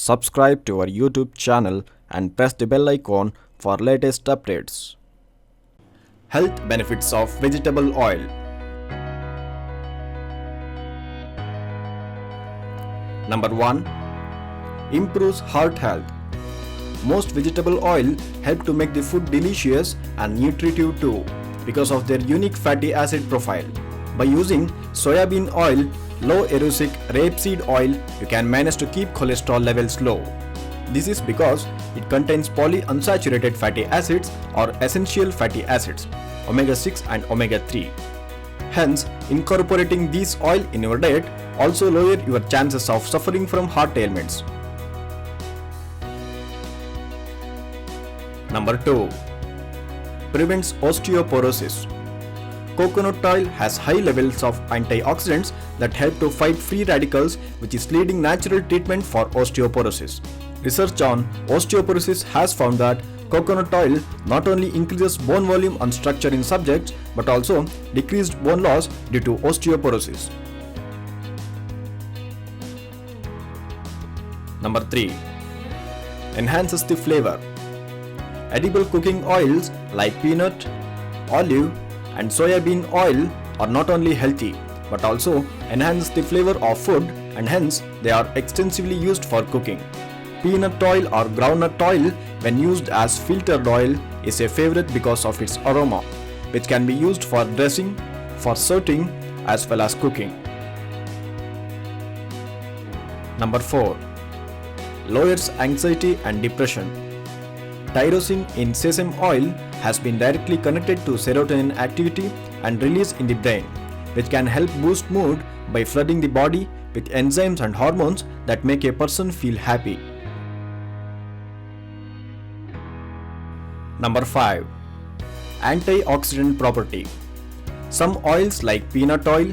subscribe to our YouTube channel and press the bell icon for latest updates. Health benefits of vegetable oil. Number 1. Improves heart health. Most vegetable oil help to make the food delicious and nutritive too because of their unique fatty acid profile. By using soybean oil, low erucic rapeseed oil, you can manage to keep cholesterol levels low. This is because it contains polyunsaturated fatty acids or essential fatty acids, omega-6 and omega-3. Hence, incorporating these oil in your diet also lower your chances of suffering from heart ailments. Number 2. Prevents osteoporosis. Coconut oil has high levels of antioxidants that help to fight free radicals, which is leading natural treatment for osteoporosis. Research on osteoporosis has found that coconut oil not only increases bone volume and structure in subjects but also decreased bone loss due to osteoporosis. Number 3. Enhances the flavor. Edible cooking oils like peanut, olive, and soybean oil are not only healthy but also enhance the flavor of food, and hence they are extensively used for cooking. Peanut oil or groundnut oil, when used as filtered oil, is a favorite because of its aroma, which can be used for dressing, for sauteing, as well as cooking. Number 4. Lowers anxiety and depression. Tyrosine in sesame oil has been directly connected to serotonin activity and release in the brain, which can help boost mood by flooding the body with enzymes and hormones that make a person feel happy. Number 5. Antioxidant property. Some oils like peanut oil,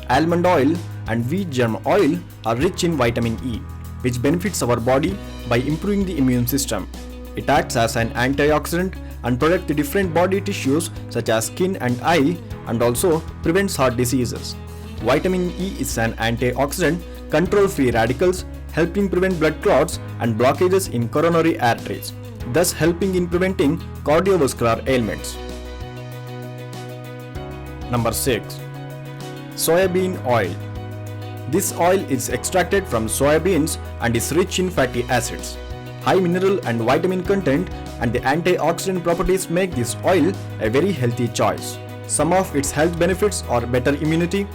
almond oil, and wheat germ oil are rich in vitamin E, which benefits our body by improving the immune system. It acts as an antioxidant and protects the different body tissues such as skin and eye, and also prevents heart diseases. Vitamin E is an antioxidant, controls free radicals, helping prevent blood clots and blockages in coronary arteries, thus helping in preventing cardiovascular ailments. Number 6. Soybean oil. This oil is extracted from soybeans and is rich in fatty acids. High mineral and vitamin content and the antioxidant properties make this oil a very healthy choice. Some of its health benefits are better immunity,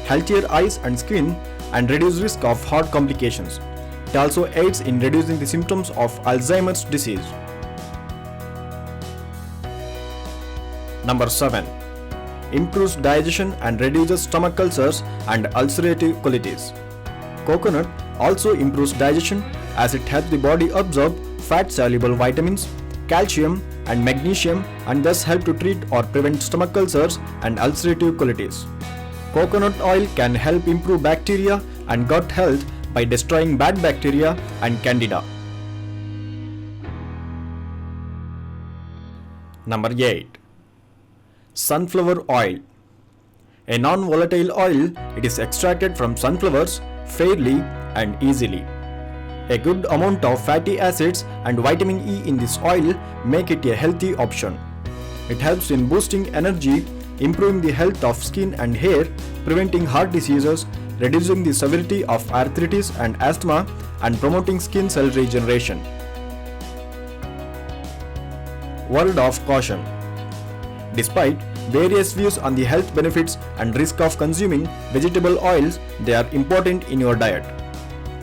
healthier eyes and skin, and reduced risk of heart complications. It also aids in reducing the symptoms of Alzheimer's disease. Number 7. Improves digestion and reduces stomach ulcers and ulcerative colitis. Coconut also improves digestion as it helps the body absorb fat-soluble vitamins, calcium and magnesium, and thus help to treat or prevent stomach ulcers and ulcerative colitis. Coconut oil can help improve bacteria and gut health by destroying bad bacteria and candida. Number 8. Sunflower oil. A non-volatile oil, it is extracted from sunflowers fairly and easily. A good amount of fatty acids and vitamin E in this oil make it a healthy option. It helps in boosting energy, improving the health of skin and hair, preventing heart diseases, reducing the severity of arthritis and asthma, and promoting skin cell regeneration. Word of caution. Despite various views on the health benefits and risk of consuming vegetable oils, they are important in your diet.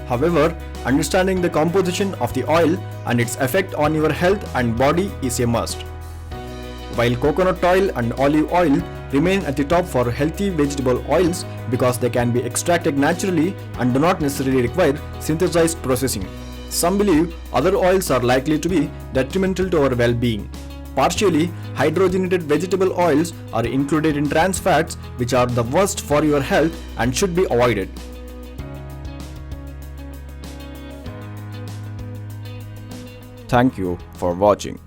However, understanding the composition of the oil and its effect on your health and body is a must. While coconut oil and olive oil remain at the top for healthy vegetable oils because they can be extracted naturally and do not necessarily require synthesized processing, some believe other oils are likely to be detrimental to our well-being. Partially hydrogenated vegetable oils are included in trans fats, which are the worst for your health and should be avoided. Thank you for watching.